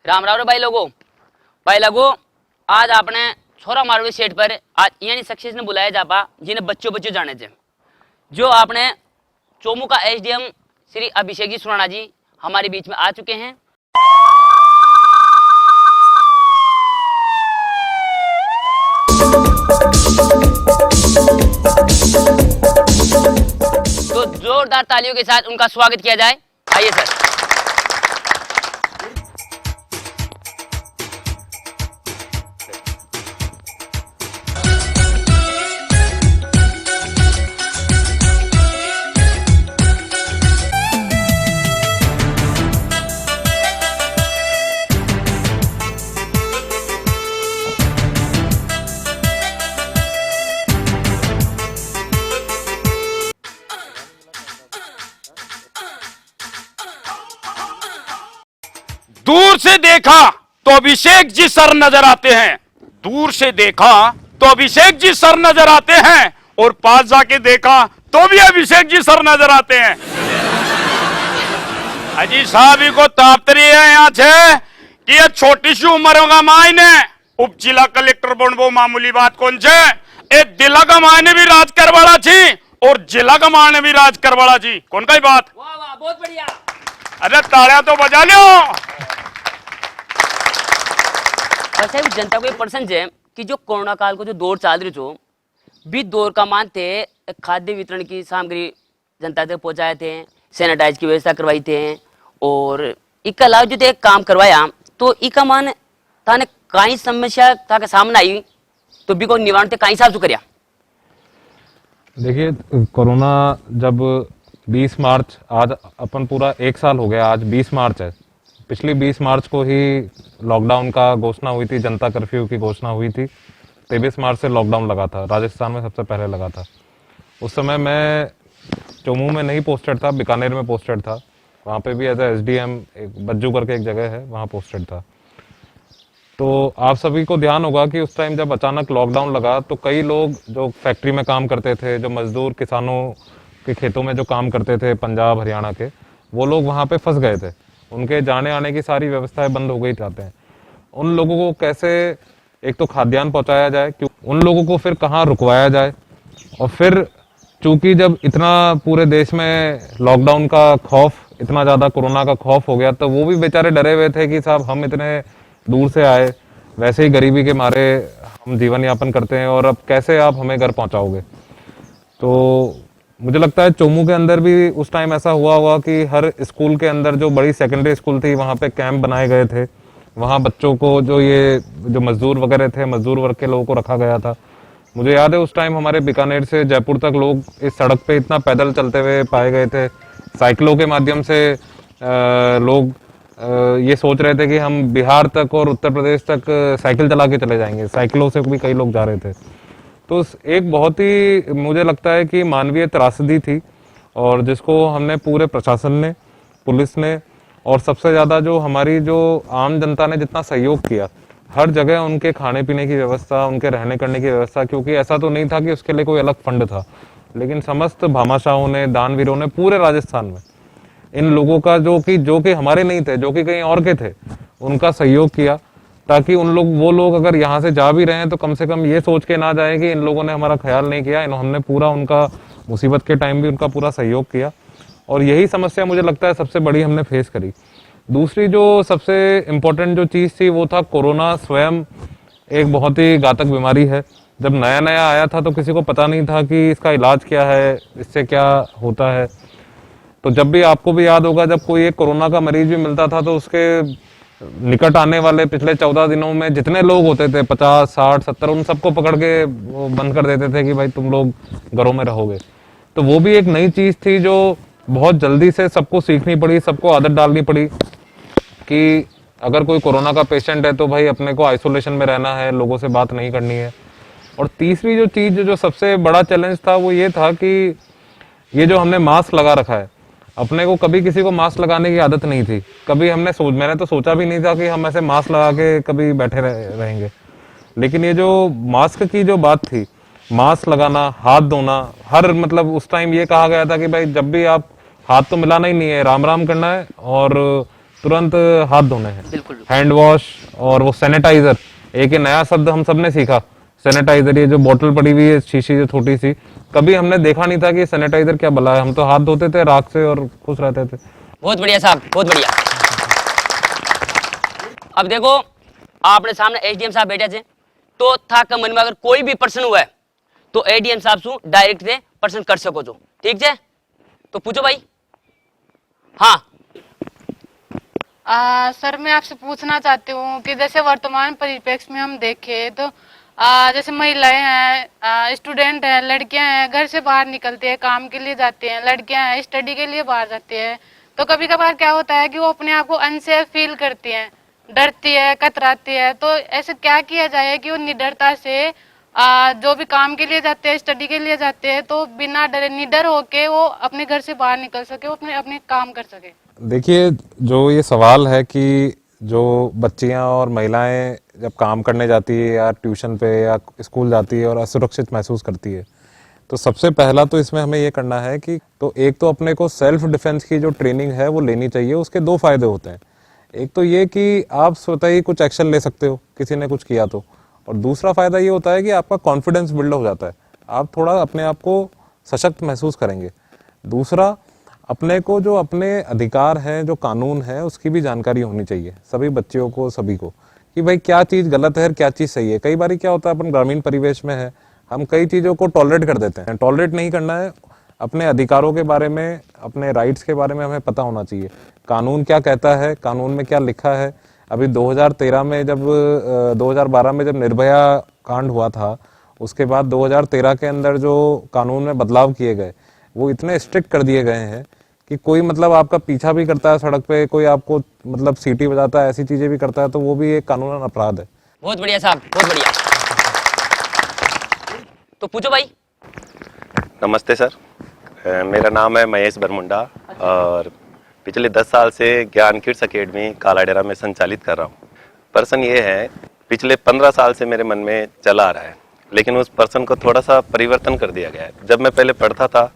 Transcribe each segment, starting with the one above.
राम राम रे भाई लोगों आज आपने छोरा मारवी सेट पर आज यानी सक्सेस ने बुलाया जापा जिन्हें बच्चों बच्चों जाने थे जो आपने चोमू का एसडीएम श्री अभिषेक जी सुराणा जी हमारे बीच में आ चुके हैं। तो जोरदार तालियों के साथ उनका स्वागत किया जाए। आइए सर। दूर से देखा तो अभिषेक जी सर नजर आते हैं, दूर से देखा तो अभिषेक जी सर नजर आते हैं और पास जाके देखा तो भी अभिषेक जी सर नजर आते हैं। अजी साहब को तापतरी है यहाँ से कि ये छोटी सी उम्र का मायने उप जिला कलेक्टर बनबो मामूली बात कौन छे। ए जिला का मायने भी राज करवाड़ा छी और जिला का मायने भी राज करवाड़ा छी। कौन का ही बात। वाह वाह बहुत बढ़िया। अरे तालियां तो बजा लो। वैसे भी जनता को एक प्रश्न है कि जो कोरोना काल को जो दौर चल रही थो भी दौर का मानते खाद्य वितरण की सामग्री जनता तक पहुंचाए थे, सैनिटाइज की व्यवस्था करवाई थे और इसके अलावा जो एक काम करवाया तो इसका मान थाने कई समस्या था के सामने आई तो भी को निवारण थे कई हिसाब से करया। देखिए कोरोना जब 20 मार्च आज अपन पूरा एक साल हो गया, आज 20 मार्च है। पिछली 20 मार्च को ही लॉकडाउन का घोषणा हुई थी, जनता कर्फ्यू की घोषणा हुई थी। 23 मार्च से लॉकडाउन लगा था, राजस्थान में सबसे पहले लगा था। उस समय मैं चोमू में नहीं पोस्टेड था, बीकानेर में पोस्टेड था। वहाँ पे भी एज ए एसडीएम एक बज्जू करके एक जगह है वहाँ पोस्टेड था। तो आप सभी को ध्यान होगा कि उस टाइम जब अचानक लॉकडाउन लगा तो कई लोग जो फैक्ट्री में काम करते थे, जो मजदूर किसानों के खेतों में जो काम करते थे पंजाब हरियाणा के, वो लोग वहाँ पे फंस गए थे। उनके जाने आने की सारी व्यवस्थाएं बंद हो गई जाते हैं। उन लोगों को कैसे एक तो खाद्यान्न पहुंचाया जाए, क्यों उन लोगों को फिर कहाँ रुकवाया जाए। और फिर चूंकि जब इतना पूरे देश में लॉकडाउन का खौफ, इतना ज़्यादा कोरोना का खौफ हो गया, तो वो भी बेचारे डरे हुए थे कि साहब हम इतने दूर से आए, वैसे ही गरीबी के मारे हम जीवन यापन करते हैं और अब कैसे आप हमें घर पहुँचाओगे। तो मुझे लगता है चोमू के अंदर भी उस टाइम ऐसा हुआ कि हर स्कूल के अंदर जो बड़ी सेकेंडरी स्कूल थी वहाँ पे कैंप बनाए गए थे। वहाँ बच्चों को जो मजदूर वगैरह थे, मजदूर वर्ग के लोगों को रखा गया था। मुझे याद है उस टाइम हमारे बीकानेर से जयपुर तक लोग इस सड़क पे इतना पैदल चलते हुए पाए गए थे। साइकिलों के माध्यम से लोग ये सोच रहे थे कि हम बिहार तक और उत्तर प्रदेश तक साइकिल चला के चले जाएंगे। साइकिलों से भी कई लोग जा रहे थे। तो एक बहुत ही मुझे लगता है कि मानवीय त्रासदी थी और जिसको हमने पूरे प्रशासन ने, पुलिस ने और सबसे ज़्यादा जो हमारी जो आम जनता ने जितना सहयोग किया, हर जगह उनके खाने पीने की व्यवस्था, उनके रहने करने की व्यवस्था, क्योंकि ऐसा तो नहीं था कि उसके लिए कोई अलग फंड था, लेकिन समस्त भामाशाहों ने, दानवीरों ने पूरे राजस्थान में इन लोगों का जो कि हमारे नहीं थे, जो कि कहीं और के थे, उनका सहयोग किया ताकि वो लोग अगर यहाँ से जा भी रहे हैं तो कम से कम ये सोच के ना जाए कि इन लोगों ने हमारा ख्याल नहीं किया। हमने पूरा उनका मुसीबत के टाइम भी उनका पूरा सहयोग किया और यही समस्या मुझे लगता है सबसे बड़ी हमने फेस करी। दूसरी जो सबसे इम्पोर्टेंट जो चीज़ थी वो था कोरोना स्वयं एक बहुत ही घातक बीमारी है। जब नया नया आया था तो किसी को पता नहीं था कि इसका इलाज क्या है, इससे क्या होता है। तो जब भी आपको भी याद होगा जब कोई एक कोरोना का मरीज भी मिलता था तो उसके निकट आने वाले पिछले 14 दिनों में जितने लोग होते थे 50, 60, 70 उन सबको पकड़ के वो बंद कर देते थे कि भाई तुम लोग घरों में रहोगे। तो वो भी एक नई चीज़ थी जो बहुत जल्दी से सबको सीखनी पड़ी, सबको आदत डालनी पड़ी कि अगर कोई कोरोना का पेशेंट है तो भाई अपने को आइसोलेशन में रहना है, लोगों से बात नहीं करनी है। और तीसरी जो चीज़ जो सबसे बड़ा चैलेंज था वो ये था कि ये जो हमने मास्क लगा रखा है, अपने को कभी किसी को मास्क लगाने की आदत नहीं थी। कभी मैंने तो सोचा भी नहीं था कि हम ऐसे मास्क लगा के कभी बैठे रहेंगे। लेकिन ये जो मास्क की जो बात थी, मास्क लगाना, हाथ धोना, हर मतलब उस टाइम ये कहा गया था कि भाई जब भी आप हाथ तो मिलाना ही नहीं है, राम राम करना है और तुरंत हाथ धोने हैं। बिल्कुल। हैंड वॉश और वो सैनिटाइजर, एक ये नया शब्द हम सब ने सीखा, सैनिटाइजर। ये जो बोतल पड़ी हुई है शीशी जो छोटी सी, कभी हमने देखा नहीं था कि सैनिटाइजर क्या भला है। हम तो हाथ धोते थे राख से और खुश रहते थे। बहुत बढ़िया साहब, बहुत बढ़िया। अब देखो आपने सामने एसडीएम साहब बैठे थे, तो था का मन में अगर कोई भी प्रश्न हुआ है तो एडीएम साहब से डायरेक्ट से प्रश्न कर सको जो, ठीक है? तो पूछो भाई। हाँ सर, मैं आपसे पूछना चाहती हूँ कि जैसे वर्तमान परिप्रेक्ष्य में हम देखें तो जैसे महिलाएं हैं, स्टूडेंट हैं, लड़कियां हैं, घर से बाहर निकलती है, काम के लिए जाती हैं, लड़कियां हैं स्टडी के लिए बाहर जाती है, तो कभी कभार क्या होता है कि वो अपने आप को अनसेफ फील करती हैं, डरती है, कतराती है। तो ऐसे क्या किया जाए कि वो निडरता से जो भी काम के लिए जाते हैं, स्टडी के लिए जाते हैं, तो बिना डरे निडर होके वो अपने घर से बाहर निकल सके, वो अपने अपने काम कर सके। देखिए, जो ये सवाल है कि जो बच्चियां और महिलाएं जब काम करने जाती है या ट्यूशन पे या स्कूल जाती है और असुरक्षित महसूस करती है, तो सबसे पहला तो इसमें हमें ये करना है कि तो एक तो अपने को सेल्फ डिफेंस की जो ट्रेनिंग है वो लेनी चाहिए। उसके दो फायदे होते हैं। एक तो ये कि आप स्वतः ही कुछ एक्शन ले सकते हो किसी ने कुछ किया तो, और दूसरा फायदा ये होता है कि आपका कॉन्फिडेंस बिल्ड हो जाता है, आप थोड़ा अपने आप को सशक्त महसूस करेंगे। दूसरा, अपने को जो अपने अधिकार हैं, जो कानून है, उसकी भी जानकारी होनी चाहिए सभी बच्चियों को, सभी को, कि भाई क्या चीज़ गलत है और क्या चीज़ सही है। कई बार क्या होता है, अपन ग्रामीण परिवेश में है, हम कई चीज़ों को टॉलरेट कर देते हैं। टॉलरेट नहीं करना है। अपने अधिकारों के बारे में, अपने राइट्स के बारे में हमें पता होना चाहिए। कानून क्या कहता है, कानून में क्या लिखा है। अभी 2013 में जब 2012 में जब निर्भया कांड हुआ था, उसके बाद 2013 के अंदर जो कानून में बदलाव किए गए वो इतने स्ट्रिक्ट कर दिए गए हैं कि कोई मतलब आपका पीछा भी करता है सड़क पे, कोई आपको मतलब सीटी बजाता है, ऐसी चीजें भी करता है, तो वो भी एक कानूनन अपराध है। बहुत बढ़िया साहब, बहुत बढ़िया। तो पूछो भाई। नमस्ते सर, मेरा नाम है महेश बरमुंडा और पिछले 10 साल से ज्ञान किड्स अकेडमी कालाडेरा में संचालित कर रहा हूँ। प्रश्न ये है, पिछले 15 साल से मेरे मन में चला आ रहा है, लेकिन उस प्रश्न को थोड़ा सा परिवर्तन कर दिया गया है। जब मैं पहले पढ़ता था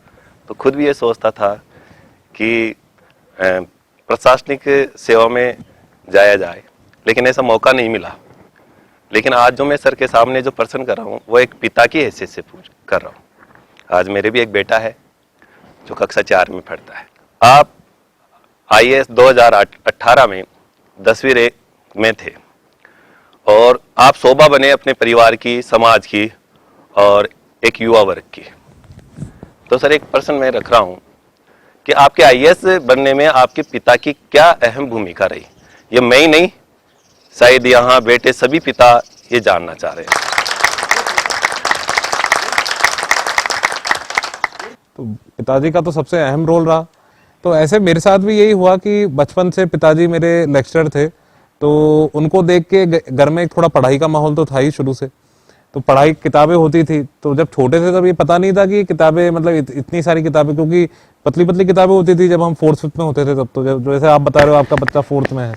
तो खुद भी ये सोचता था कि प्रशासनिक सेवा में जाया जाए, लेकिन ऐसा मौका नहीं मिला। लेकिन आज जो मैं सर के सामने जो प्रश्न कर रहा हूँ वो एक पिता की हैसियत से कर रहा हूँ। आज मेरे भी एक बेटा है जो कक्षा 4 में पढ़ता है। आप IAS 2018 में 10वीं रैंक में थे और आप शोभा बने अपने परिवार की, समाज की और एक युवा वर्ग की। तो सर एक प्रश्न मैं रख रहा हूँ कि आपके IAS बनने में आपके पिता की क्या अहम भूमिका रही। ये मैं ही नहीं, शायद यहाँ बेटे सभी पिता ये जानना चाह रहे हैं। तो पिताजी का तो सबसे अहम रोल रहा। तो ऐसे मेरे साथ भी यही हुआ कि बचपन से पिताजी मेरे लेक्चरर थे, तो उनको देख के घर में थोड़ा पढ़ाई का माहौल तो था ही शुरू से। तो पढ़ाई, किताबें होती थी, तो जब छोटे थे तब ये पता नहीं था कि किताबें मतलब इतनी सारी किताबें, क्योंकि पतली पतली किताबें होती थी जब हम 4th 5th में होते थे तब। तो जब जैसे आप बता रहे हो आपका बच्चा 4th में है,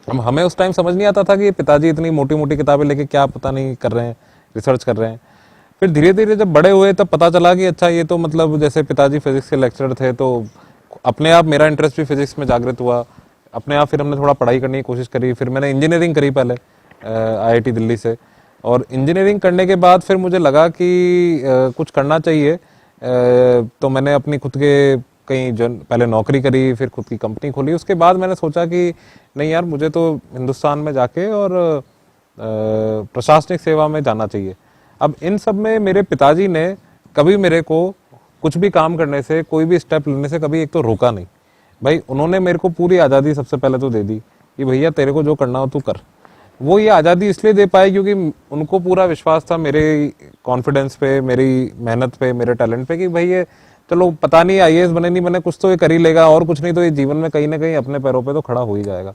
हमें उस टाइम समझ नहीं आता था कि पिताजी इतनी मोटी मोटी किताबें लेके क्या पता नहीं कर रहे हैं, रिसर्च कर रहे हैं। फिर धीरे धीरे जब बड़े हुए तब पता चला कि अच्छा ये तो मतलब जैसे पिताजी फिजिक्स के लेक्चरर थे, तो अपने आप मेरा इंटरेस्ट भी फिजिक्स में जागृत हुआ। अपने आप फिर हमने थोड़ा पढ़ाई करने की कोशिश करी। फिर मैंने इंजीनियरिंग करी पहले IIT दिल्ली से, और इंजीनियरिंग करने के बाद फिर मुझे लगा कि कुछ करना चाहिए। तो मैंने अपनी खुद के कहीं पहले नौकरी करी, फिर खुद की कंपनी खोली। उसके बाद मैंने सोचा कि नहीं यार, मुझे तो हिंदुस्तान में जाके और प्रशासनिक सेवा में जाना चाहिए। अब इन सब में मेरे पिताजी ने कभी मेरे को कुछ भी काम करने से, कोई भी स्टेप लेने से कभी एक तो रोका नहीं। भाई उन्होंने मेरे को पूरी आज़ादी सबसे पहले तो दे दी कि भैया तेरे को जो करना हो तू कर। वो ये आज़ादी इसलिए दे पाए क्योंकि उनको पूरा विश्वास था मेरे कॉन्फिडेंस पे, मेरी मेहनत पे, मेरे टैलेंट पे, कि भाई ये चलो पता नहीं IAS बने नहीं बने, कुछ तो ये कर ही लेगा, और कुछ नहीं तो ये जीवन में कहीं ना कहीं अपने पैरों पे तो खड़ा हो ही जाएगा।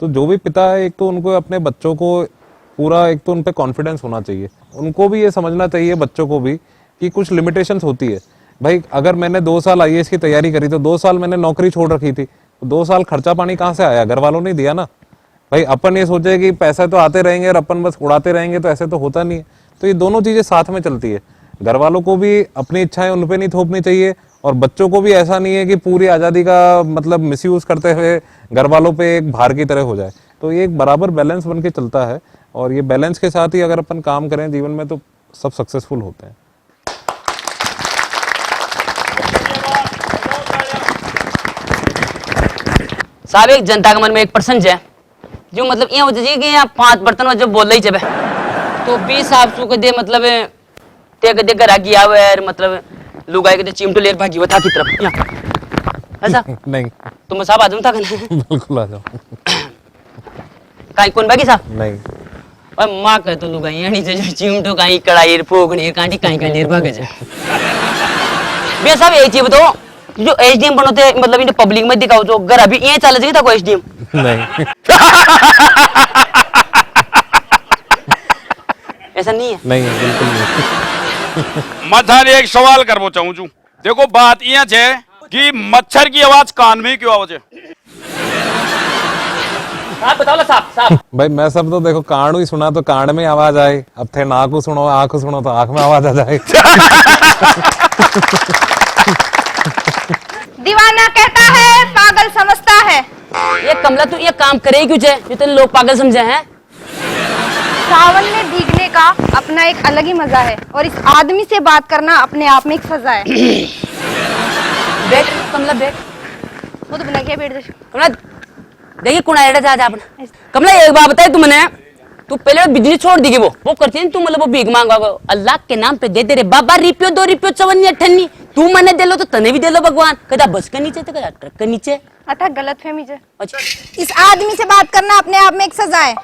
तो जो भी पिता है, एक तो उनको अपने बच्चों को पूरा, एक तो उन पे कॉन्फिडेंस होना चाहिए। उनको भी ये समझना चाहिए, बच्चों को भी, कि कुछ लिमिटेशंस होती है। भाई अगर मैंने 2 साल IAS की तैयारी करी तो 2 साल मैंने नौकरी छोड़ रखी थी, तो 2 साल खर्चा पानी कहाँ से आया? घर वालों ने दिया ना। भाई अपन ये सोचे कि पैसे तो आते रहेंगे और अपन बस उड़ाते रहेंगे, तो ऐसे तो होता नहीं है। तो ये दोनों चीजें साथ में चलती है। घर वालों को भी अपनी इच्छाएं उन पे नहीं थोपनी चाहिए, और बच्चों को भी ऐसा नहीं है कि पूरी आज़ादी का मतलब मिसयूज करते हुए घर वालों पे एक भार की तरह हो जाए। तो ये एक बराबर बैलेंस बन के चलता है, और ये बैलेंस के साथ ही अगर अपन काम करें जीवन में तो सब सक्सेसफुल होते हैं। साहब एक जनता के मन में एक प्रश्न है जो मतलब ये होता है कि यहाँ 5 बर्तन जब बोल रही चबे तो 20 साहब सु दे मतलब ते दे घर गया हुआ है मतलब लुगाई के चिमटो लेकर भागी हुआ था की तरफ यहाँ ऐसा नहीं, तुम साहब आजम था कहीं बिल्कुल आ जाओ। कहीं कौन भागी साहब नहीं, और माँ कह तो लुगाई यानी जो चिमटो कहीं कढ़ाई फोकनी कांटी कहीं कहीं लेर भागे जाए बे साहब एक चीज बताओ जो एसडीएम बनोते मतलब इन पब्लिक में दिखाओ जो घर अभी ये चल जाएगी था कोई एसडीएम नहीं। ऐसा नहीं है नहीं है, बिल्कुल नहीं। मैं एक सवाल करना चाहूँ छू। देखो बात यह है कि मच्छर की आवाज कान में क्यों आवे? साहब बताओ ना साहब साहब भाई मैं सब तो देखो कांड ही सुना तो कांड में आवाज आए, अब थे नाक को सुनो आंख को सुनो तो आंख में आवाज आ जाए। दीवाना कहता है पागल समझता है। ये कमला तू ये काम करे क्यों जे जितने लोग पागल समझे हैं? सावन में भीगने का अपना एक अलग ही मजा है और इस आदमी से बात करना अपने आप में एक सजा है। बैठ कमला बैठ वो तो बना क्या बैठ जा। कमला देखिए कौन आया था आज आपने। कमला एक बात बताए तुमने तू पहले बिजली छोड़ दी वो करती है तू मतलब वो भीख मांगा अल्लाह के नाम पे दे दे रे बाबा रिपियो 2 रिपियो 54 98 तू मने दे लो तो तने भी दे लो भगवान कदा बस के नीचे तो कदा ट्रक के नीचे अथा गलत फहमी है। अच्छा इस आदमी से बात करना अपने आप में एक सजा है।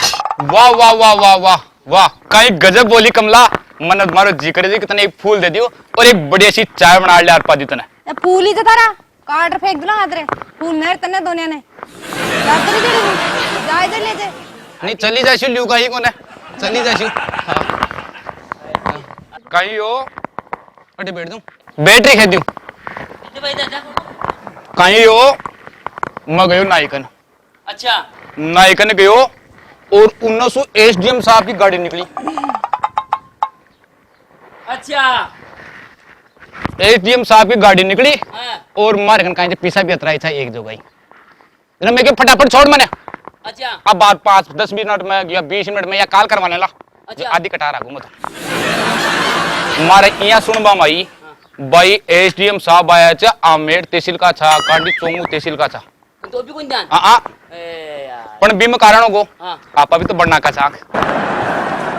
वाह वाह वाह वाह वाह वाह कहीं गजब बोली कमला। मन मारो जी करे जी कितने एक फूल दे दियो और एक बढ़िया सी चाय बना ले पा दी तने फूल ही तो थारा काट फेंक दो हाथ रे फूल नर तने दोने ने जातरी दे जाए दे ले जे नहीं चली जाशु लियो कहीं कोने चली जाशु कहीं हो अटे बैठ दूं बैटरी खेद दूं कहीं हो मैं गयो नाइकन। अच्छा नाइकन गयो और 1900 एसडीएम साहब की गाड़ी निकली। अच्छा एसडीएम साहब की गाड़ी निकली हाँ। और मारे कहीं से पीछा भी अतराई था एक दो गई मैं फटाफट छोड़ मैंने अच्छा अब बात 5-10 मिनट में या 20 मिनट में या काल करवाने ला अच्छा। आधी कटार आगू मत मारे यहाँ सुनबा माई भाई एसडीएम साहब आया चा आमेर तहसील का छा कांडी चोंगू तहसील का छा तो भी कौन ध्यान हाँ ए यार पण बीम कारण को हाँ। आपा भी तो बढ़ना का चाक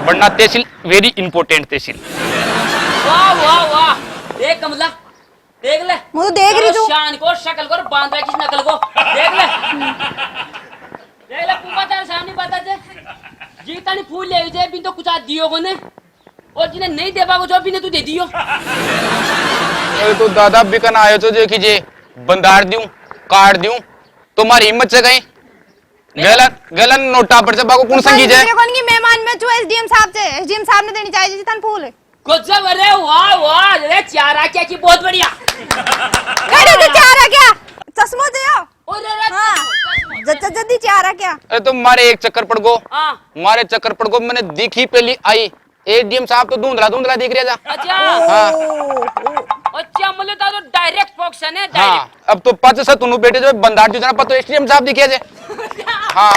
बढ़ना तहसील वेरी इंपोर्टेंट तहसील। वाह वाह वाह देख कमला देख ले मैं तो देख रही हूँ। शान को शक्ल को बांध रहा किस नकल को देख ले पूपा तेरे सामने बता दे जीता नहीं फूल ले जे बिन तो कुछ आज दियो को ने और जिन्हें नहीं दे पाओ जो बिने तू दे दियो। अरे तो दादा बिकन आयो तो जो कीजिए बंदार दूं काट दूं तुम्हारी हिम्मत से गई गलन गलन नोटा पर से बाको कौन संगी जाए कौन की मेहमान में जो एसडीएम साहब से एसडीएम साहब ने देनी चाहिए तन फूल गजब अरे वाह वाह अरे चारा क्या की बहुत बढ़िया गड़े तो चारा क्या चश्मा दे आओ और अरे हां जल्दी चारा क्या। अरे तो मारे एक चक्कर पड़ गो हां मारे चक्कर पड़ गो मैंने दिखी पहली आई एसडीएम साहब तो धुंधला धुंधला दिख रहा था। अच्छा हाँ अच्छा मतलब तो डायरेक्ट फॉक्शन है हाँ डायरेक्ट अब तो पच से तुनु बेटे जो बंदार जो जना पतो एसडीएम साहब दिखे जे हाँ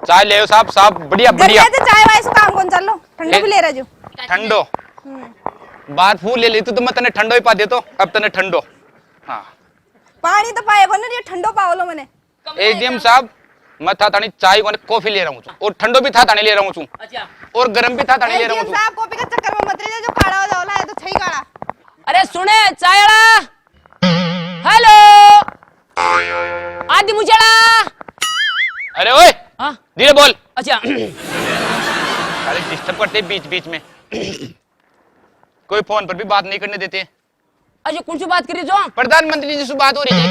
चाय ले साहब साहब बढ़िया बढ़िया गर्मी से चाय वाय से काम कौन चल लो ठंडा भी ले रहा जो ठंडो बात फूल ले ली तो मैं तने ठंडो ही पा दे तो अब तने ठंडो हाँ पानी तो पाए को ना ये ठंडो पाओ लो मैंने। एसडीएम साहब मैं था तानी चाय को कॉफी ले रहा हूँ और ठंडो भी था तानी ले रहा हूँ अच्छा और गरम भी था तानी ले रहा एसडीएम हूँ साहब कॉपी का चक्कर में मत रही जो काड़ा हो जाओला है तो सही काड़ा। अरे सुने चायड़ा हेलो आदि मुझड़ा अरे ओए हाँ धीरे बोल अच्छा अरे डिस्टर्ब करते बीच बीच में कोई फोन पर भी बात नहीं करने देते। अच्छा कौन सी बात कर रही जो प्रधानमंत्री जी से बात हो रही है।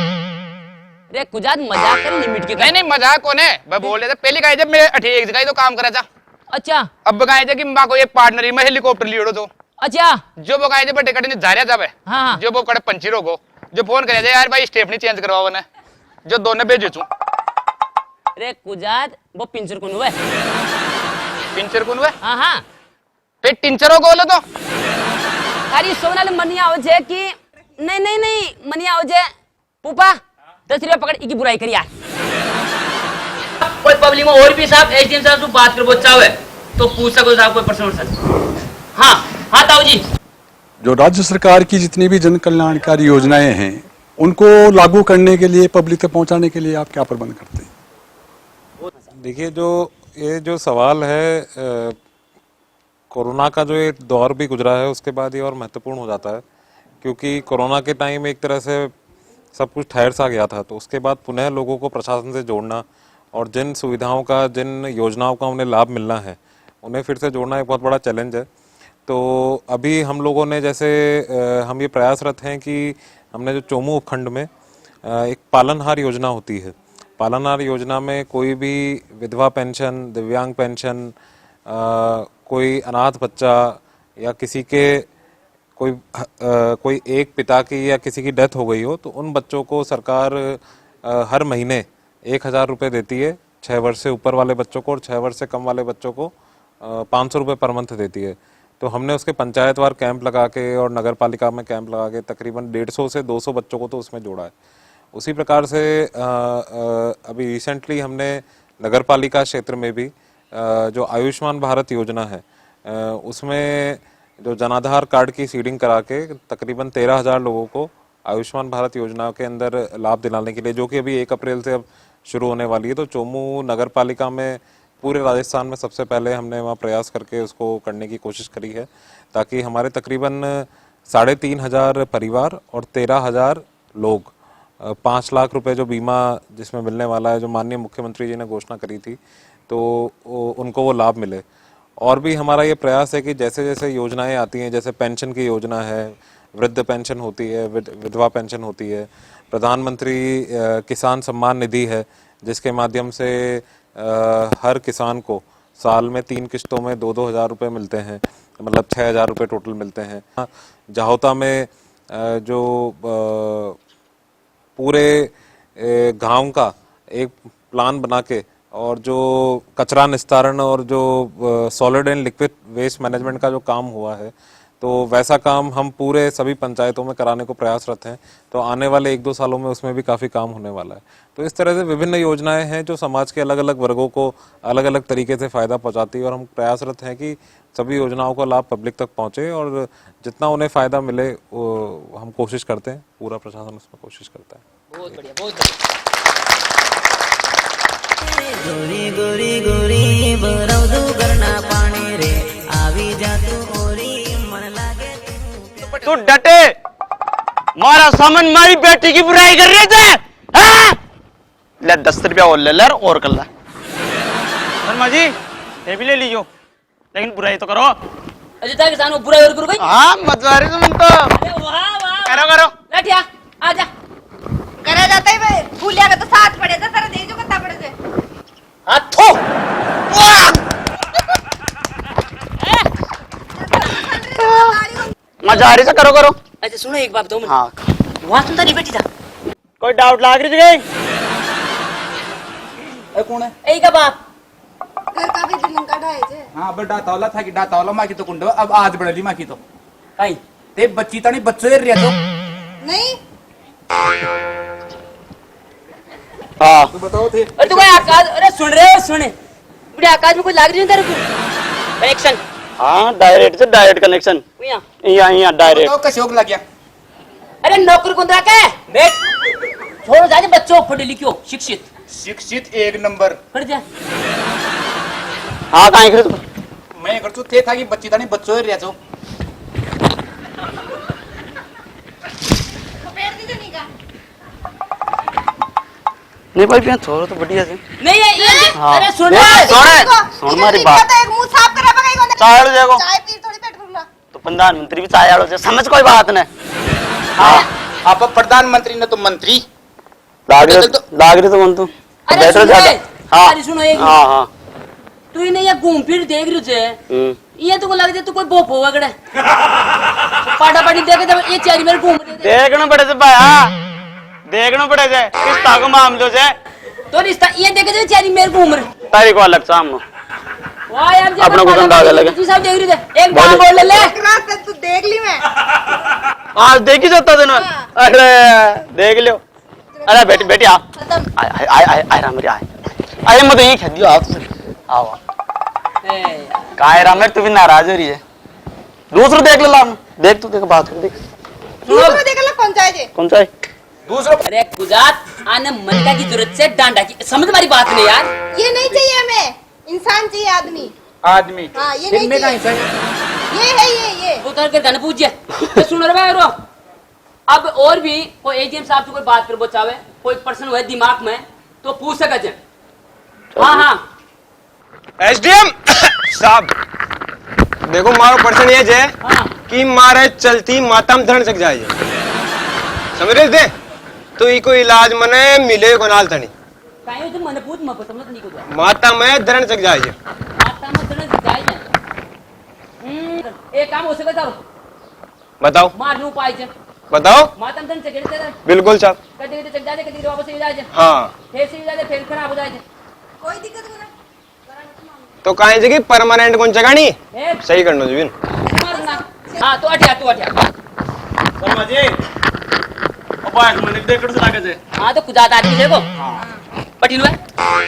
अरे कुजात मजाक कर लिमिट के नहीं नहीं मजाक कौन है मैं बोल रहा था पहले कहा जब मैं 1 जगह तो काम करा था अच्छा अब कहा था कि माँ को एक पार्टनरी में हेलीकॉप्टर लियो तो अच्छा जो वो कहा बटे कटने जा रहा जब हाँ। जो वो कड़े पंचर हो जो फोन करे यार भाई स्टेपनी चेंज करवाओ ने जो दोनों भेजो छू अरे कुजात वो पिंचर कौन हुआ पिंचर कौन हुआ हाँ हाँ फिर टिंचर हो बोलो तो थारी सोनाल मनिया हो जे कि नहीं मनिया हो जे पुपा 10 रुपया पकड़ इकी बुराई करी यार। कोई पब्लिक में और भी साहब एसडीएम साहब से बात करबो चाहे तो पूछ सको साहब कोई प्रश्न सर। हाँ ताऊ जी। जो राज्य सरकार की जितनी भी जन कल्याणकारी योजनाएं हैं उनको लागू करने के लिए, पब्लिक तक पहुंचाने के लिए आप क्या प्रबंध करते हैं? देखिए, ये जो सवाल है, कोरोना का जो एक दौर भी गुजरा है उसके बाद ये और महत्वपूर्ण हो जाता है, क्योंकि कोरोना के टाइम एक तरह से सब कुछ ठहर सा गया था, तो उसके बाद पुनः लोगों को प्रशासन से जोड़ना और जिन सुविधाओं का, जिन योजनाओं का उन्हें लाभ मिलना है उन्हें फिर से जोड़ना एक बहुत बड़ा चैलेंज है। तो अभी हम लोगों ने जैसे हम ये प्रयासरत हैं कि हमने जो चोमू उपखंड में एक पालनहार योजना होती है, पालनहार योजना में कोई भी विधवा पेंशन, दिव्यांग पेंशन, कोई अनाथ बच्चा या किसी के कोई एक पिता की या किसी की डेथ हो गई हो, तो उन बच्चों को सरकार हर महीने 1000 रुपये देती है 6 वर्ष से ऊपर वाले बच्चों को, और 6 वर्ष से कम वाले बच्चों को 500 रुपये पर मंथ देती है। तो हमने उसके पंचायतवार कैंप लगा के और नगर पालिका में कैंप लगा के तकरीबन 150 से 200 बच्चों को तो उसमें जोड़ा है। उसी प्रकार से अभी रिसेंटली हमने नगर पालिका क्षेत्र में भी जो आयुष्मान भारत योजना है उसमें जो जनाधार कार्ड की सीडिंग करा के तकरीबन 13,000 लोगों को आयुष्मान भारत योजना के अंदर लाभ दिलाने के लिए, जो कि अभी 1 अप्रैल से अब शुरू होने वाली है। तो चोमू नगर पालिका में पूरे राजस्थान में सबसे पहले हमने वहाँ प्रयास करके उसको करने की कोशिश करी है, ताकि हमारे तकरीबन 3,500 परिवार और 13,000 लोग 5 लाख रुपए जो बीमा जिसमें मिलने वाला है, जो माननीय मुख्यमंत्री जी ने घोषणा करी थी, तो उनको वो लाभ मिले। और भी हमारा ये प्रयास है कि जैसे जैसे योजनाएं आती हैं, जैसे पेंशन की योजना है, वृद्ध पेंशन होती है, विधवा पेंशन होती है, प्रधानमंत्री किसान सम्मान निधि है जिसके माध्यम से हर किसान को साल में 3 किस्तों में 2-2 हज़ार रुपये मिलते हैं, मतलब 6,000 रुपये टोटल मिलते हैं। जाहोता में जो पूरे गांव का एक प्लान बना के और जो कचरा निस्तारण और जो solid and liquid waste management का जो काम हुआ है, तो वैसा काम हम पूरे सभी पंचायतों में कराने को प्रयासरत हैं। तो आने वाले 1-2 सालों में उसमें भी काफ़ी काम होने वाला है। तो इस तरह से विभिन्न योजनाएं हैं जो समाज के अलग अलग वर्गों को अलग अलग तरीके से फ़ायदा पहुंचाती है, और हम प्रयासरत हैं कि सभी योजनाओं का लाभ पब्लिक तक पहुंचे और जितना उन्हें फ़ायदा मिले वो हम कोशिश करते हैं, पूरा प्रशासन उसमें कोशिश करता है। बहुत बढ़िया, बहुत बढ़िया। गोरी गोरी गोरी बरौदू करना पानी रे आवी जा तू ओरी मन लागे तू डटे, मारा सामान मारी बेटी की बुराई कर रहे थे। हाँ? ले 10 रुपया और ले और कर ला। शर्मा जी ये भी ले लीजिए, लेकिन बुराई तो करो। अजय किसान बुराई और करो भाई। हाँ मजारी तुम तो। अरे वाह वाह, करो लटिया आजा। करा जाता है भाई, फूलिया का तो साथ पड़े था, सारा दे जो कितना पड़े थे। हाथों मजारी से करो। अच्छा सुनो एक बात, 2 मिनट। हाँ वहाँ तुम तारी बेटी था, कोई डाउट लाग रही थी? कौन है? यही का बाप घर का भी दिलन का ढाई थे। हाँ बड़ा डातावला था कि डातावला माँ की तो कुंडो, अब आज बढ़ली माँ की तो आई ते बच्ची तो नहीं, बच्चों ही रिया तो नहीं हाँ तू बताओ थे। अरे तू कोई आकाश, अरे सुन रहे हो, सुने बड़े आकाश में कोई लाग रही है तेरे को कनेक्शन? हाँ डायरेक्ट से डायरेक्ट कनेक्शन यहाँ डायरेक्ट। बताओ कशोक लग गया। अरे नौकर कौन रखा है? बैठ छोड़ो जाके बच्चों पढ़े लिखो शिक्षित 1 नंबर। पढ़ जा। हाँ कहाँ कर तू? मैं कर तू थे था कि बच्ची तो नहीं, बच्चों ही रिया तो पैर दी नहीं का नहीं भाई पिया छोड़ो तो बढ़िया से। नहीं ये हाँ। अरे सुन सुन हमारी बात। एक मुंह साफ करा बगाई को चाय आलो देखो, चाय पी थोड़ी पेट फुला। तो प्रधानमंत्री भी चाय आलो से समझ कोई बात नहीं। हाँ आप प्रधानमंत्री ने तो मंत्री लाग रही तो कौन तू अरे बैठो सुनो ज्यादा। हाँ अरे सुनो एक हाँ हाँ तू इन्हें ये घूम फिर देख रही है, ये तो को लग जाए तू कोई बोप होगा कड़े पाटा पाटी देखे जब ये चारी मेरे घूम रहे देखना पड़े से भाया, देखना पड़े से रिश्ता को मामलों से। तो रिश्ता ये देखे जब चारी मेरे घूम रहे तारीख को अलग सामने वाह यार अपना को अंदाजा लगे। तू सब देख रही है, एक बार बोल ले एक रात से तू देख ली मैं। आज देखी जाता था ना। अरे देख लो। अरे बेटी बेटी आ खत्म। आए आए आए आए राम रे आए आए मत ये खेल दियो आप आओ काय राम रे तू भी नाराज हो रही है दूसरा देख ले लाम देख तू देख बात कर देख दूसरा देख ले कौन चाहिए? कौन सा है दूसरा अरे गुजात आने मनका की जरूरत से डांडा की समझ तुम्हारी बात नहीं यार ये नहीं चाहिए हमें, इंसान चाहिए, आदमी। आदमी हाँ ये नहीं चाहिए। ये है ये वो तो कर पूछिए तो सुन रहे भाई रो अब और भी कोई एजीएम साहब से कोई बात कर चाहे कोई पर्सन हुए दिमाग में तो पूछ सके हाँ हाँ एसडीएम साहब देखो मारो पर्सन ये है हाँ कि मारे चलती माता में धरण सक जाए समझ रहे थे तो ई कोई इलाज मने मिले को नाल तनी काहे तो मन पूछ मत समझ नहीं को माता में धरण सक जाए माता में धरण जाए एक काम हो सके करो बताओ मारनू पाए छे बताओ माता में धरण से केड़े बिल्कुल साहब कदी कदी चक जाए कदी वापस से जाए हाँ फिर से जाए फिर खराब हो जाए कोई दिक्कत नहीं। तो काहे जगह परमानेंट कौन जगानी ए सही करनो जीवन मारना हां तो अठिया शर्मा जी अब आए मैंने देख कर लागे जे हां तो खुदा आदमी देखो पटिल है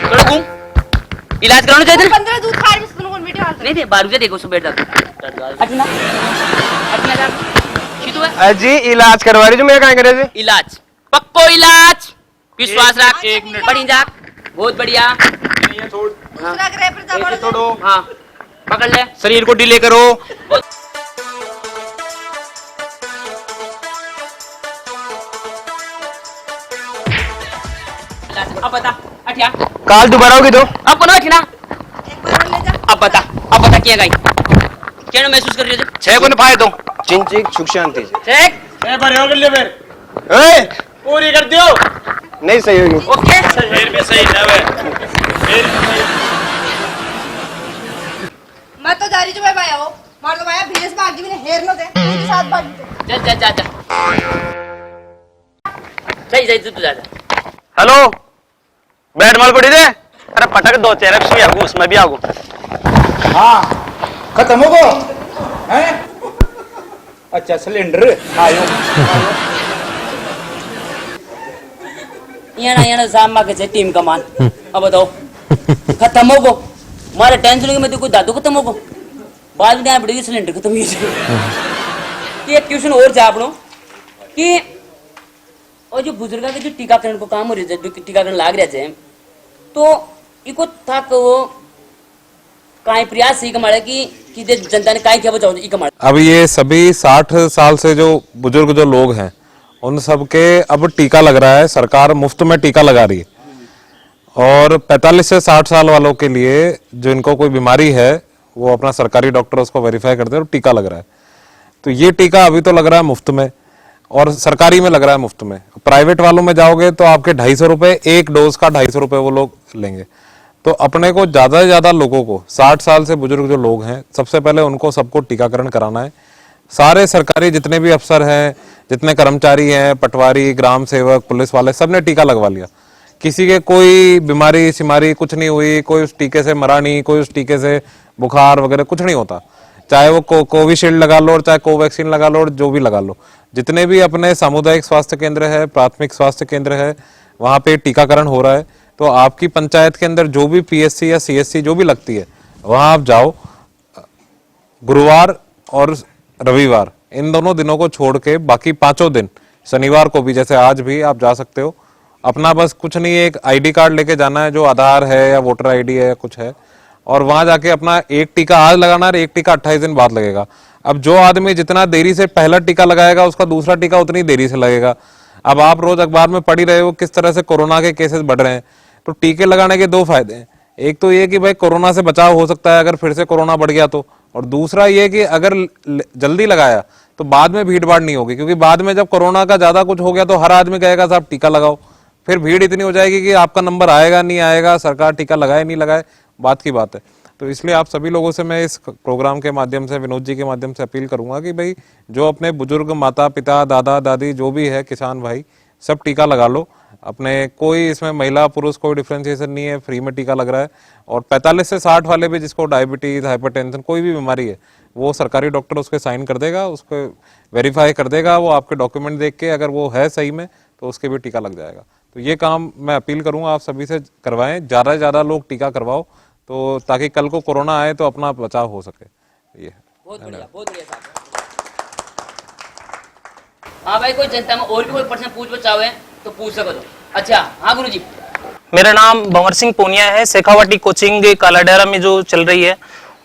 थोड़ा घूम इलाज कराना चाहिए 15 दूध खा रही सुनो वीडियो आंसर नहीं दे बारू से देखो सो बैठ जा अटना जा शीतु है अजी इलाज करवा रही जो मैं काहे करे थे इलाज पक्को इलाज विश्वास रख 1 मिनट पड़ी जा बहुत बढ़िया ये छोड़ दूसरा ग्रह पर जा ऐसे छोड़ो हाँ पकड़ ले शरीर को डिले करो अब बता अठिया काल दोबारा होगी तो अब कौन अठिना एक बार और ले जा। अब बता क्या गई क्या महसूस कर रही हो छह को फायद दो चिंचिक सुख शांति से चेक ए बार हो गए फिर ए पूरी कर दियो नहीं सही होगी ओके फिर भी सही है वे फिर मैं तो जा रही जो भाई आओ मार दो भाई भीड़ से भाग जी हेर नो दे मेरे साथ भाग जी जा जा जा जा सही तू जा जा हेलो बैट माल पड़ी दे अरे पटक दो चेहरे सुई आगू उसमें भी आगू हाँ खत्म हो गो हैं अच्छा सिलेंडर आयो यहाँ सामा के से टीम कमान अब बताओ खत्म हो गो मारे टेंशन में तो कोई दादू खत्म हो गो बाद में पड़ेगी सिलेंडर खत्म हो जाए एक क्वेश्चन और जा आपनो कि और जो बुजुर्ग के जो टीकाकरण को काम हो रही है जो टीकाकरण लाग रहा है तो इको था वो काई प्रयास सही कमाड़ा कि जनता ने काई क्या बचाओ ई कमाड़ा अब ये सभी 60 साल से जो बुजुर्ग जो लोग हैं उन सब के अब टीका लग रहा है सरकार मुफ्त में टीका लगा रही है और 45 से 60 साल वालों के लिए जो इनको कोई बीमारी है वो अपना सरकारी डॉक्टर उसको वेरीफाई करते हैं और टीका लग रहा है तो ये टीका अभी तो लग रहा है मुफ्त में और सरकारी में लग रहा है मुफ्त में प्राइवेट वालों में जाओगे तो आपके 250 रुपए एक डोज का 250 रुपए वो लोग लेंगे तो अपने को ज्यादा से ज्यादा लोगों को 60 साल से बुजुर्ग जो लोग हैं सबसे पहले उनको सबको टीकाकरण कराना है सारे सरकारी जितने भी अफसर हैं जितने कर्मचारी हैं पटवारी ग्राम सेवक पुलिस वाले सबने टीका लगवा लिया किसी के कोई बीमारी सिमारी कुछ नहीं हुई कोई उस टीके से मरा नहीं कोई उस टीके से बुखार वगैरह कुछ नहीं होता चाहे वो कोविशील्ड लगा लो और चाहे कोवैक्सीन लगा लो और जो भी लगा लो जितने भी अपने सामुदायिक स्वास्थ्य केंद्र है प्राथमिक स्वास्थ्य केंद्र है वहां पे टीकाकरण हो रहा है तो आपकी पंचायत के अंदर जो भी पीएससी या सीएससी जो भी लगती है वहां आप जाओ गुरुवार और रविवार इन दोनों दिनों को छोड़ के बाकी 5 दिन शनिवार को भी जैसे आज भी आप जा सकते हो अपना बस कुछ नहीं एक आईडी कार्ड लेके जाना है जो आधार है या वोटर आईडी है या कुछ है और वहां जाके अपना एक टीका आज लगाना है एक टीका 28 दिन बाद लगेगा अब जो आदमी जितना देरी से पहला टीका लगाएगा उसका दूसरा टीका उतनी देरी से लगेगा अब आप रोज अखबार में पढ़ ही रहे हो किस तरह से कोरोना के केसेस बढ़ रहे हैं तो टीके लगाने के 2 फायदे हैं एक तो ये कि भाई कोरोना से बचाव हो सकता है अगर फिर से कोरोना बढ़ गया तो और दूसरा ये कि अगर जल्दी लगाया तो बाद में भीड़ भाड़ नहीं होगी क्योंकि बाद में जब कोरोना का ज्यादा कुछ हो गया तो हर आदमी कहेगा साहब टीका लगाओ फिर भीड़ इतनी हो जाएगी कि आपका नंबर आएगा नहीं आएगा सरकार टीका लगाए नहीं लगाए बात की बात है तो इसलिए आप सभी लोगों से मैं इस प्रोग्राम के माध्यम से विनोद जी के माध्यम से अपील करूंगा कि भाई जो अपने बुजुर्ग माता पिता दादा दादी जो भी है किसान भाई सब टीका लगा लो अपने कोई इसमें महिला पुरुष कोई डिफ्रेंशिएशन नहीं है, फ्री में टीका लग रहा है। और 45 से 60 वाले भी जिसको डायबिटीज, हाइपरटेंशन, कोई भी बीमारी है, वो सरकारी डॉक्टर उसके साइन कर देगा, उसको वेरीफाई कर देगा, वो आपके डॉक्यूमेंट देख के अगर वो है सही में तो उसके भी टीका लग जाएगा। तो ये काम मैं अपील करूंगा आप सभी से करवाएं, ज़्यादा से ज़्यादा लोग टीका करवाओ, तो ताकि कल को कोरोना आए तो अपना बचाव हो सके। ये बहुत बढ़िया साहब। हाँ भाई, कोई जनता में और भी कोई प्रश्न पूछ चाहे तो पूछ सको तो। अच्छा हाँ गुरु जी। मेरा नाम भंवर सिंह पूनिया है। शेखावाटी कोचिंग कालाडेरा में जो चल रही है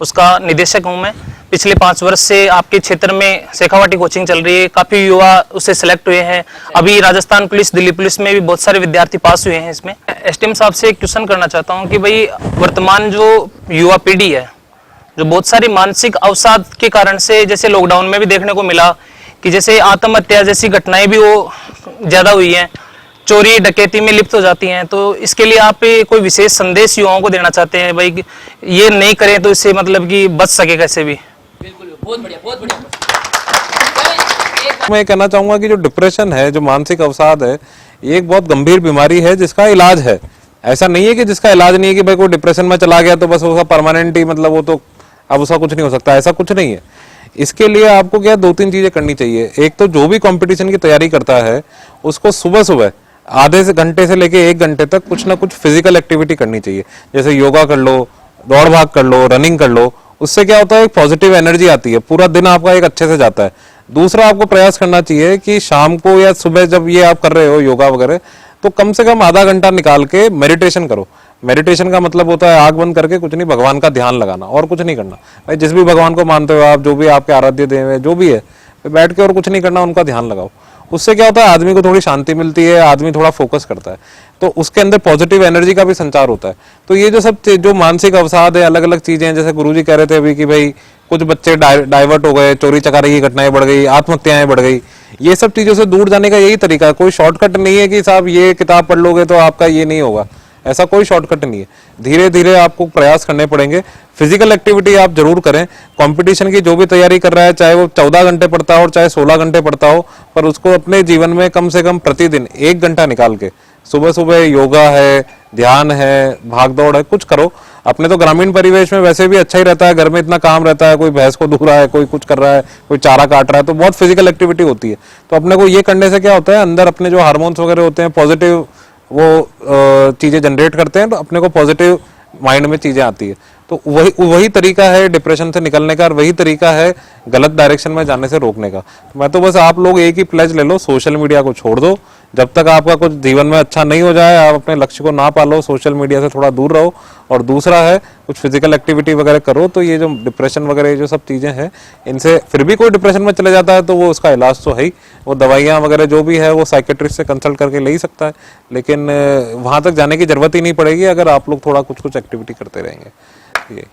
उसका निदेशक हूँ मैं। पिछले 5 वर्ष से आपके क्षेत्र में शेखावाटी कोचिंग चल रही है, काफी युवा उससे सेलेक्ट हुए हैं। अभी राजस्थान पुलिस, दिल्ली पुलिस में भी बहुत सारे विद्यार्थी पास हुए हैं इसमें। एसटीएम साहब से एक क्वेश्चन करना चाहता हूँ कि भाई वर्तमान जो युवा पीढ़ी है, जो बहुत सारी मानसिक अवसाद के कारण से, जैसे लॉकडाउन में भी देखने को मिला कि जैसे आत्महत्या जैसी घटनाएं भी वो ज्यादा हुई हैं, चोरी डकैती में लिप्त हो जाती हैं, तो इसके लिए आप कोई विशेष संदेश युवाओं को देना चाहते हैं भाई ये नहीं करें तो इससे मतलब कि बच सके कैसे भी? बिल्कुल, बहुत बढ़िया बहुत बढ़िया। मैं कहना चाहूंगा कि जो डिप्रेशन है, जो मानसिक अवसाद है, ये एक बहुत गंभीर बीमारी है जिसका इलाज है। ऐसा नहीं है कि जिसका इलाज नहीं है कि भाई कोई डिप्रेशन में चला गया तो बस उसका परमानेंट ही मतलब वो तो अब उसका कुछ नहीं हो सकता, ऐसा कुछ नहीं है। इसके लिए आपको क्या 2-3 चीजें करनी चाहिए। एक तो जो भी कंपटीशन की तैयारी करता है उसको सुबह सुबह आधे से घंटे से लेके 1 घंटे तक कुछ ना कुछ फिजिकल एक्टिविटी करनी चाहिए, जैसे योगा कर लो, दौड़ भाग कर लो, रनिंग कर लो। उससे क्या होता है, एक पॉजिटिव एनर्जी आती है, पूरा दिन आपका एक अच्छे से जाता है। दूसरा आपको प्रयास करना चाहिए कि शाम को या सुबह जब ये आप कर रहे हो योगा वगैरह, तो कम से कम आधा घंटा निकाल के मेडिटेशन करो। मेडिटेशन का मतलब होता है आंख बंद करके कुछ नहीं, भगवान का ध्यान लगाना और कुछ नहीं करना। भाई जिस भी भगवान को मानते हो आप, जो भी आपके आराध्य देव है, जो भी है, बैठ के और कुछ नहीं करना, उनका ध्यान लगाओ। उससे क्या होता है, आदमी को थोड़ी शांति मिलती है, आदमी थोड़ा फोकस करता है, तो उसके अंदर पॉजिटिव एनर्जी का भी संचार होता है। तो ये जो सब जो मानसिक अवसाद है, अलग अलग चीजें हैं, जैसे गुरुजी कह रहे थे अभी कि भाई कुछ बच्चे डाइवर्ट हो गए, चोरी चकारी की घटनाएं बढ़ गई, आत्महत्याएं बढ़ गई, ये सब चीजों से दूर जाने का यही तरीका है। कोई शॉर्टकट नहीं है कि साहब ये किताब पढ़ लोगे तो आपका ये नहीं होगा, ऐसा कोई शॉर्टकट नहीं है। धीरे धीरे आपको प्रयास करने पड़ेंगे। फिजिकल एक्टिविटी आप जरूर करें। कंपटीशन की जो भी तैयारी कर रहा है, चाहे वो 14 घंटे पढ़ता हो चाहे 16 घंटे पढ़ता हो, पर उसको अपने जीवन में कम से कम प्रतिदिन 1 घंटा निकाल के सुबह सुबह योगा है, ध्यान है, भाग दौड़ है, कुछ करो। अपने तो ग्रामीण परिवेश में वैसे भी अच्छा ही रहता है, घर में इतना काम रहता है, कोई भैंस को धो रहा है, कोई कुछ कर रहा है, कोई चारा काट रहा है, तो बहुत फिजिकल एक्टिविटी होती है। तो अपने को ये करने से क्या होता है, अंदर अपने जो हार्मोन्स वगैरह होते हैं पॉजिटिव वो चीजें जनरेट करते हैं, तो अपने को पॉजिटिव माइंड में चीजें आती है। तो वही तरीका है डिप्रेशन से निकलने का, और वही तरीका है गलत डायरेक्शन में जाने से रोकने का। मैं तो बस आप लोग एक ही प्लेज ले लो, सोशल मीडिया को छोड़ दो। जब तक आपका कुछ जीवन में अच्छा नहीं हो जाए, आप अपने लक्ष्य को ना पालो, सोशल मीडिया से थोड़ा दूर रहो। और दूसरा है कुछ फिजिकल एक्टिविटी वगैरह करो। तो ये जो डिप्रेशन वगैरह जो सब चीजें हैं, इनसे फिर भी कोई डिप्रेशन में चले जाता है तो वो उसका इलाज तो है ही, वो दवाइयाँ वगैरह जो भी है वो साइकेट्रिस्ट से कंसल्ट करके ले ही सकता है। लेकिन वहां तक जाने की जरूरत ही नहीं पड़ेगी अगर आप लोग थोड़ा कुछ एक्टिविटी करते रहेंगे। ये